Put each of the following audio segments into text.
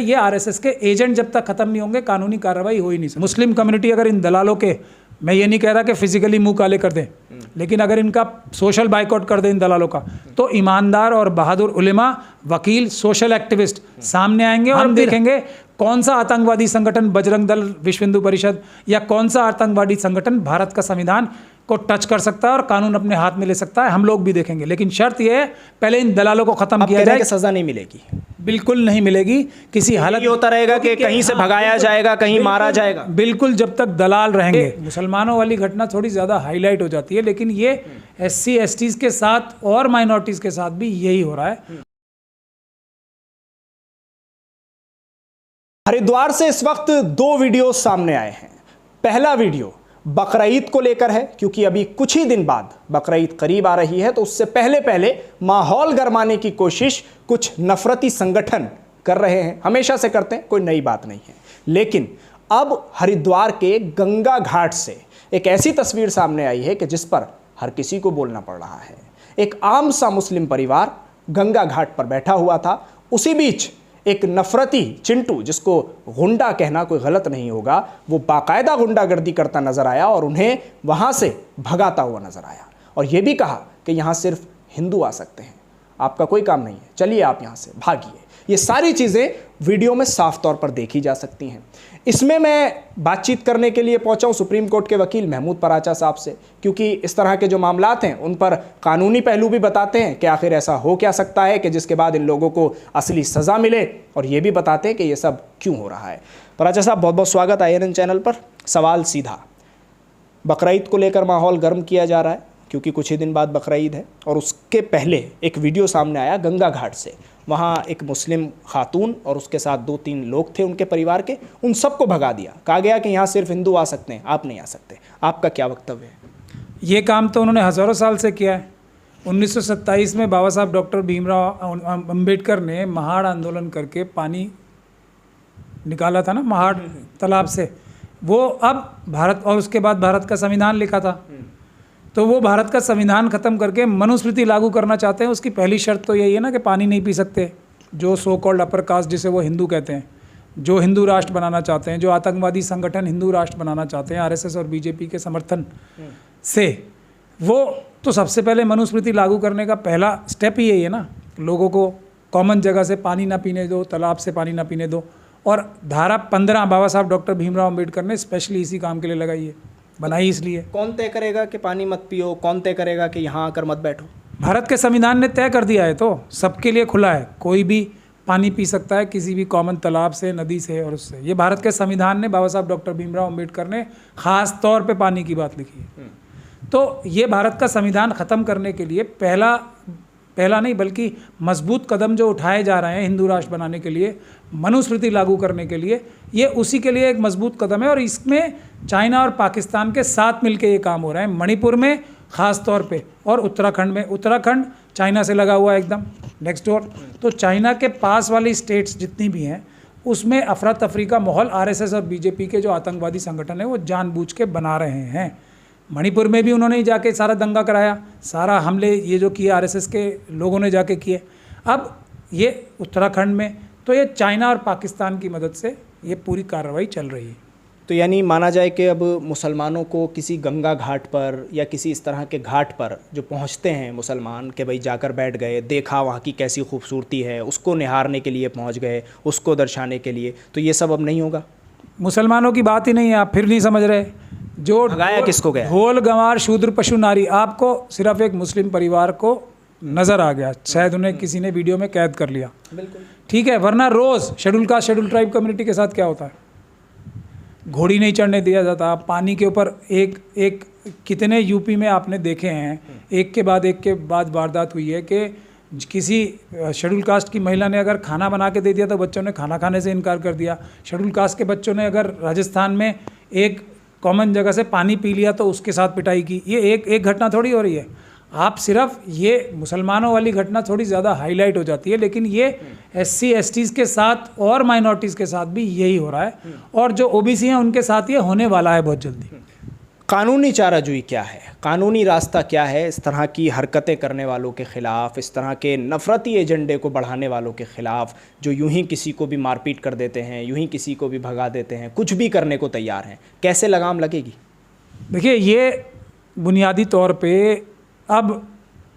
ये आरएसएस के एजेंट जब तक खत्म नहीं होंगे कानूनी कार्रवाई हो ही नहीं सकती। मुस्लिम कम्युनिटी अगर इन दलालों के, मैं ये नहीं कह रहा कि फिजिकली मुंह काले कर दें, लेकिन अगर इनका सोशल बाइकआउट कर दें इन दलालों का, तो ईमानदार और बहादुर उलेमा, वकील, सोशल एक्टिविस्ट सामने आएंगे और हम देखेंगे कौन सा आतंकवादी संगठन बजरंग दल, विश्व हिंदू परिषद या कौन सा आतंकवादी संगठन भारत का संविधान को टच कर सकता है और कानून अपने हाथ में ले सकता है। हम लोग भी देखेंगे, लेकिन शर्त यह है पहले इन दलालों को खत्म किया जाए। सजा नहीं मिलेगी, बिल्कुल नहीं मिलेगी किसी हालत। होता रहेगा कि कहीं से भगाया जाएगा, कहीं मारा जाएगा। बिल्कुल, जब तक दलाल रहेंगे। मुसलमानों वाली घटना थोड़ी ज़्यादा हाईलाइट हो जाती है, लेकिन ये SC STs के साथ और माइनॉरिटीज़ के साथ भी यही हो रहा है। हरिद्वार से इस वक्त 2 वीडियो सामने आए हैं। पहला वीडियो बकरीद को लेकर है, क्योंकि अभी कुछ ही दिन बाद बकरीद करीब आ रही है, तो उससे पहले माहौल गरमाने की कोशिश कुछ नफरती संगठन कर रहे हैं। हमेशा से करते हैं, कोई नई बात नहीं है। लेकिन अब हरिद्वार के गंगा घाट से एक ऐसी तस्वीर सामने आई है कि जिस पर हर किसी को बोलना पड़ रहा है। एक आम सा मुस्लिम परिवार गंगा घाट पर बैठा हुआ था, उसी बीच एक नफरती चिंटू, जिसको गुंडा कहना कोई गलत नहीं होगा, वो बाकायदा गुंडागर्दी करता नजर आया और उन्हें वहां से भगाता हुआ नजर आया और यह भी कहा कि यहां सिर्फ हिंदू आ सकते हैं, आपका कोई काम नहीं है, चलिए आप यहां से भागिए। ये सारी चीजें वीडियो में साफ तौर पर देखी जा सकती हैं। इसमें मैं बातचीत करने के लिए पहुंचा हूं सुप्रीम कोर्ट के वकील महमूद पराचा साहब से, क्योंकि इस तरह के जो मामलात हैं उन पर कानूनी पहलू भी बताते हैं कि आखिर ऐसा हो क्या सकता है कि जिसके बाद इन लोगों को असली सज़ा मिले, और ये भी बताते हैं कि ये सब क्यों हो रहा है। पराचा साहब, बहुत बहुत स्वागत INN चैनल पर। सवाल सीधा, बकरीद को लेकर माहौल गर्म किया जा रहा है क्योंकि कुछ ही दिन बाद बकरीद है, और उसके पहले एक वीडियो सामने आया गंगा घाट से। वहाँ एक मुस्लिम खातून और उसके साथ 2-3 लोग थे उनके परिवार के, उन सबको भगा दिया। कहा गया कि यहाँ सिर्फ हिंदू आ सकते हैं, आप नहीं आ सकते। आपका क्या वक्तव्य है? ये काम तो उन्होंने हज़ारों साल से किया है। 1927 में बाबा साहब डॉक्टर भीमराव अंबेडकर ने महाड़ आंदोलन करके पानी निकाला था ना, महाड़ तालाब से। वो अब भारत, और उसके बाद भारत का संविधान लिखा था, तो वो भारत का संविधान ख़त्म करके मनुस्मृति लागू करना चाहते हैं। उसकी पहली शर्त तो यही है ना कि पानी नहीं पी सकते। जो सो कॉल्ड अपर कास्ट, जिसे वो हिंदू कहते हैं, जो हिंदू राष्ट्र बनाना चाहते हैं, जो आतंकवादी संगठन हिंदू राष्ट्र बनाना चाहते हैं RSS और BJP के समर्थन से, वो तो सबसे पहले मनुस्मृति लागू करने का पहला स्टेप ही यही है ना, लोगों को कॉमन जगह से पानी ना पीने दो, तालाब से पानी ना पीने दो। और धारा 15 बाबा साहब डॉक्टर भीमराव अम्बेडकर ने स्पेशली इसी काम के लिए लगाई है, बनाई इसलिए। कौन तय करेगा कि पानी मत पियो? कौन तय करेगा कि यहाँ आकर मत बैठो? भारत के संविधान ने तय कर दिया है, तो सबके लिए खुला है, कोई भी पानी पी सकता है किसी भी कॉमन तालाब से, नदी से और उससे। ये भारत के संविधान ने, बाबा साहब डॉक्टर भीमराव अम्बेडकर ने ख़ास तौर पे पानी की बात लिखी है। तो ये भारत का संविधान ख़त्म करने के लिए पहला नहीं बल्कि मजबूत कदम जो उठाए जा रहे हैं हिंदू राष्ट्र बनाने के लिए, मनुस्मृति लागू करने के लिए, ये उसी के लिए एक मजबूत कदम है। और इसमें चाइना और पाकिस्तान के साथ मिलकर ये काम हो रहा है, मणिपुर में ख़ास तौर पे, और उत्तराखंड में। उत्तराखंड चाइना से लगा हुआ है एकदम नेक्स्ट डोर, तो चाइना के पास वाली स्टेट्स जितनी भी हैं उसमें अफरा तफरी का माहौल RSS और BJP के जो आतंकवादी संगठन है वो जानबूझ के बना रहे हैं। मणिपुर में भी उन्होंने जाके सारा दंगा कराया, सारा हमले ये जो किए RSS के लोगों ने जाके किए। अब ये उत्तराखंड में, तो ये चाइना और पाकिस्तान की मदद से ये पूरी कार्रवाई चल रही है। तो यानी माना जाए कि अब मुसलमानों को किसी गंगा घाट पर या किसी इस तरह के घाट पर जो पहुंचते हैं मुसलमान, के भाई जाकर बैठ गए, देखा वहाँ की कैसी खूबसूरती है, उसको निहारने के लिए पहुंच गए, उसको दर्शाने के लिए, तो ये सब अब नहीं होगा? मुसलमानों की बात ही नहीं है, आप फिर नहीं समझ रहे। जो भगाया किसको गया? ढोल गंवार शूद्र पशु नारी, आपको सिर्फ एक मुस्लिम परिवार को नज़र आ गया, शायद उन्हें किसी ने वीडियो में कैद कर लिया, बिल्कुल ठीक है। वरना रोज़ schedule caste schedule tribe community के साथ क्या होता है? घोड़ी नहीं चढ़ने दिया जाता, पानी के ऊपर एक कितने UP में आपने देखे हैं, एक के बाद वारदात हुई है कि किसी शेड्यूल कास्ट की महिला ने अगर खाना बना के दे दिया तो बच्चों ने खाना खाने से इनकार कर दिया। शेड्यूल कास्ट के बच्चों ने अगर राजस्थान में एक कॉमन जगह से पानी पी लिया तो उसके साथ पिटाई की। ये एक घटना थोड़ी हो रही है। आप सिर्फ ये मुसलमानों वाली घटना थोड़ी ज़्यादा हाईलाइट हो जाती है, लेकिन ये SC STs के साथ और माइनॉरिटीज़ के साथ भी यही हो रहा है, और जो OBC हैं उनके साथ ये होने वाला है बहुत जल्दी। कानूनी चाराजोई क्या है, कानूनी रास्ता क्या है इस तरह की हरकतें करने वालों के ख़िलाफ़, इस तरह के नफ़रती एजेंडे को बढ़ाने वालों के ख़िलाफ़, जो यूं ही किसी को भी मारपीट कर देते हैं, यूं ही किसी को भी भगा देते हैं, कुछ भी करने को तैयार हैं, कैसे लगाम लगेगी? देखिए, ये बुनियादी तौर पे अब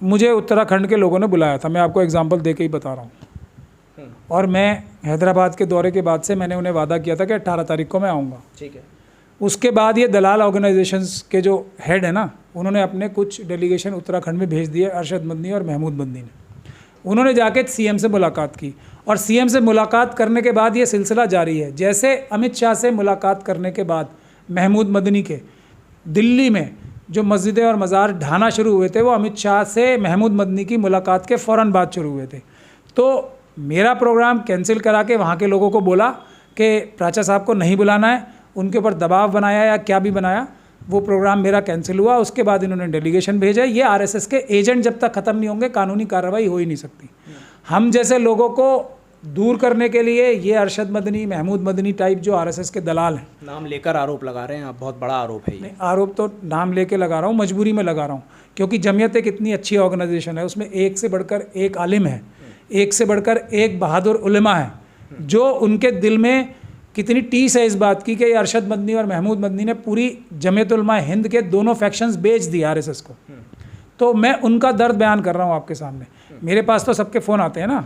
मुझे उत्तराखंड के लोगों ने बुलाया था, मैं आपको एग्जांपल दे के ही बता रहा हूँ। और मैं हैदराबाद के दौरे के बाद से मैंने उन्हें वादा किया था कि 18 तारीख को मैं आऊँगा। ठीक है। उसके बाद ये दलाल ऑर्गेनाइजेशंस के जो हेड है ना, उन्होंने अपने कुछ डेलीगेशन उत्तराखंड में भेज दिए, अरशद मदनी और महमूद मदनी ने। उन्होंने जाके सीएम से मुलाकात की और सीएम से मुलाकात करने के बाद ये सिलसिला जारी है। जैसे अमित शाह से मुलाकात करने के बाद महमूद मदनी के दिल्ली में जो मस्जिदें और मज़ार ढाना शुरू हुए थे, वो अमित शाह से महमूद मदनी की मुलाकात के फ़ौरन बाद शुरू हुए थे। तो मेरा प्रोग्राम कैंसिल करा के वहाँ के लोगों को बोला कि प्राचा साहब को नहीं बुलाना है, उनके ऊपर दबाव बनाया या क्या भी बनाया, वो प्रोग्राम मेरा कैंसिल हुआ। उसके बाद इन्होंने डेलीगेशन भेजा। ये आरएसएस के एजेंट जब तक ख़त्म नहीं होंगे कानूनी कार्रवाई हो ही नहीं सकती। हम जैसे लोगों को दूर करने के लिए ये अरशद मदनी, महमूद मदनी टाइप जो आरएसएस के दलाल हैं, नाम लेकर आरोप लगा रहे हैं आप, बहुत बड़ा आरोप है ये। नहीं, आरोप तो नाम लेके लगा रहा हूँ, मजबूरी में लगा रहा हूँ, क्योंकि जमीयत एक इतनी अच्छी ऑर्गेनाइजेशन है, उसमें एक से बढ़कर एक आलिम है, एक से बढ़कर एक बहादुर उलेमा है, जो उनके दिल में कितनी टीस है इस बात की कि ये अरशद मदनी और महमूद मदनी ने पूरी जमीयत उलमा हिंद के दोनों फैक्शंस बेच दिए आरएसएस को। तो मैं उनका दर्द बयान कर रहा हूँ आपके सामने। मेरे पास तो सबके फ़ोन आते हैं ना,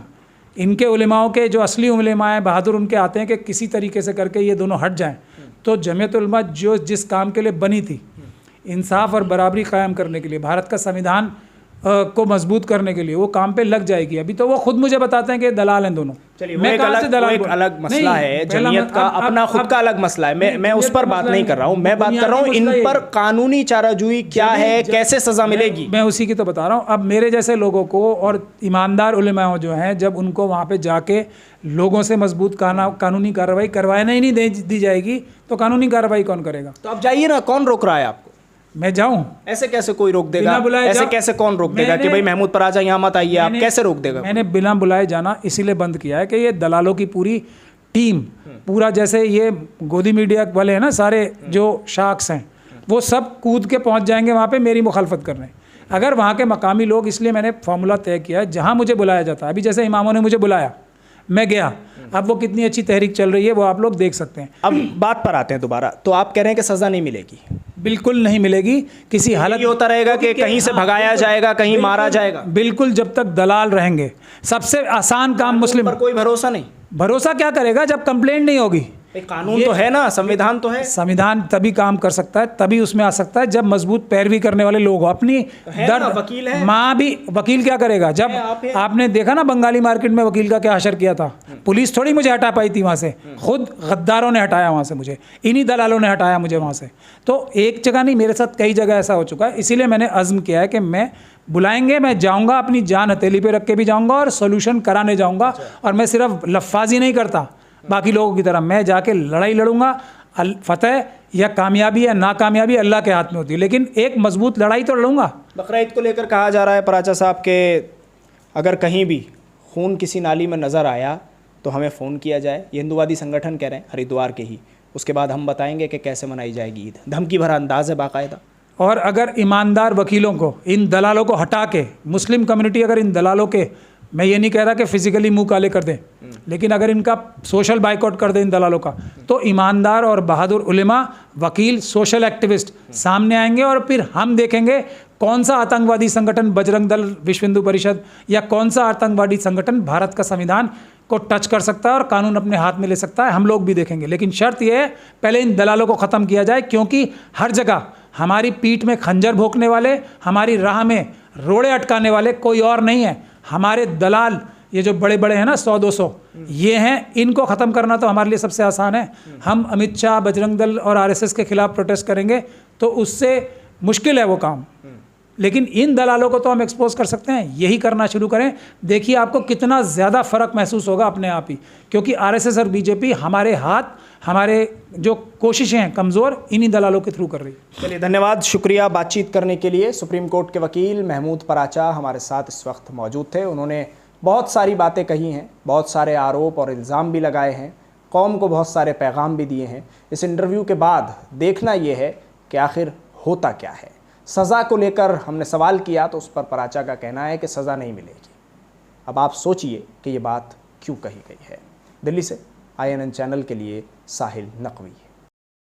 इनके उलेमाओं के जो असली उलेमा हैं, बहादुर, उनके आते हैं कि किसी तरीके से करके ये दोनों हट जाएं। तो जमीयत उलमा जो जिस काम के लिए बनी थी, इंसाफ और बराबरी कायम करने के लिए, भारत का संविधान को मजबूत करने के लिए, वो काम पे लग जाएगी। अभी तो वो खुद मुझे बताते हैं कि दलाल हैं दोनों। चलिए, वो एक अलग मसला है, जमीयत का अपना खुद का अलग मसला है। मैं उस पर बात नहीं कर रहा हूँ, मैं बात कर रहा हूँ इन पर कानूनी चाराजोई क्या है, कैसे सजा मिलेगी। मैं उसी की तो बता रहा हूँ। अब मेरे जैसे लोगों को और ईमानदार उलेमा जो हैं, जब उनको वहाँ पे जाके लोगों से मजबूत कानूनी कार्रवाई करवाना ही नहीं दी जाएगी, तो कानूनी कार्रवाई कौन करेगा? तो आप जाइए ना, कौन रोक रहा है आपको? मैं जाऊं? ऐसे कैसे कोई रोक देगा? ऐसे कैसे कौन रोक देगा कि भाई महमूद पराचा यहाँ मत आइए? आप कैसे रोक देगा? मैंने बिना बुलाए जाना इसीलिए बंद किया है कि ये दलालों की पूरी टीम, पूरा जैसे ये गोदी मीडिया वाले हैं ना, सारे जो शार्क्स हैं, वो सब कूद के पहुंच जाएंगे वहाँ पे मेरी मुखालफत करने। अगर वहाँ के मकामी लोग, इसलिए मैंने फार्मूला तय किया है, जहाँ मुझे बुलाया जाता है, अभी जैसे इमामों ने मुझे बुलाया, मैं गया, अब वो कितनी अच्छी तहरीक चल रही है वो आप लोग देख सकते हैं। अब बात पर आते हैं दोबारा, तो आप कह रहे हैं कि सज़ा नहीं मिलेगी? बिल्कुल नहीं मिलेगी। किसी हालत ये होता रहेगा कि कहीं से भगाया जाएगा, कहीं मारा जाएगा। बिल्कुल, जब तक दलाल रहेंगे। सबसे आसान काम मुस्लिम पर कोई भरोसा नहीं। भरोसा क्या करेगा जब कंप्लेंट नहीं होगी? कानून तो है ना, संविधान तो है। संविधान तभी काम कर सकता है, तभी उसमें आ सकता है जब मजबूत पैरवी करने वाले लोग हो। अपनी दर्द, वकील है, माँ भी, वकील क्या करेगा? जब आपने देखा ना बंगाली मार्केट में वकील का क्या हशर किया था, पुलिस थोड़ी मुझे हटा पाई थी वहाँ से, खुद गद्दारों ने हटाया वहाँ से मुझे, इन्हीं दलालों ने हटाया मुझे वहाँ से। तो एक जगह नहीं, मेरे साथ कई जगह ऐसा हो चुका है। इसीलिए मैंने अज़्म किया है कि मैं बुलाएंगे, मैं जाऊँगा, अपनी जान हथेली पे रख के भी जाऊँगा और सोल्यूशन कराने जाऊँगा। और मैं सिर्फ लफ्फाजी नहीं करता बाकी लोगों की तरह, मैं जाके लड़ाई लड़ूंगा। फतेह या कामयाबी या नाकामयाबी अल्लाह के हाथ में होती है, लेकिन एक मजबूत लड़ाई तो लड़ूंगा। बकरा ईद को लेकर कहा जा रहा है पराचा साहब के अगर कहीं भी खून किसी नाली में नज़र आया तो हमें फ़ोन किया जाए। ये हिंदूवादी संगठन कह रहे हैं, हरिद्वार के ही। उसके बाद हम बताएंगे कि कैसे मनाई जाएगी ईद। धमकी भरा अंदाज है बाकायदा। और अगर ईमानदार वकीलों को, इन दलालों को हटा के, मुस्लिम कम्युनिटी अगर इन दलालों के, मैं ये नहीं कह रहा कि फिजिकली मुंह काले कर दें, लेकिन अगर इनका सोशल बाइकआउट कर दें इन दलालों का, तो ईमानदार और बहादुर उलेमा, वकील, सोशल एक्टिविस्ट सामने आएंगे और फिर हम देखेंगे कौन सा आतंकवादी संगठन, बजरंग दल, विश्व हिंदू परिषद, या कौन सा आतंकवादी संगठन भारत का संविधान को टच कर सकता है और कानून अपने हाथ में ले सकता है। हम लोग भी देखेंगे, लेकिन शर्त यह है पहले इन दलालों को ख़त्म किया जाए, क्योंकि हर जगह हमारी पीठ में खंजर भोंकने वाले, हमारी राह में रोड़े अटकाने वाले कोई और नहीं है। हमारे दलाल, ये जो बड़े बड़े हैं ना, 100-200, ये हैं। इनको ख़त्म करना तो हमारे लिए सबसे आसान है। हम अमित शाह, बजरंग दल और आरएसएस के खिलाफ प्रोटेस्ट करेंगे तो उससे मुश्किल है वो काम, लेकिन इन दलालों को तो हम एक्सपोज कर सकते हैं। यही करना शुरू करें, देखिए आपको कितना ज़्यादा फ़र्क महसूस होगा अपने आप ही, क्योंकि आरएसएस और बीजेपी हमारे हाथ, हमारे जो कोशिशें हैं कमज़ोर, इन्हीं दलालों के थ्रू कर रही है। चलिए, धन्यवाद, शुक्रिया बातचीत करने के लिए। सुप्रीम कोर्ट के वकील महमूद पराचा हमारे साथ इस वक्त मौजूद थे। उन्होंने बहुत सारी बातें कही हैं, बहुत सारे आरोप और इल्ज़ाम भी लगाए हैं, कौम को बहुत सारे पैगाम भी दिए हैं। इस इंटरव्यू के बाद देखना ये है कि आखिर होता क्या है। सज़ा को लेकर हमने सवाल किया तो उस पर पराचा का कहना है कि सज़ा नहीं मिलेगी। अब आप सोचिए कि ये बात क्यों कही गई है। दिल्ली से INN चैनल के लिए साहिल नकवी।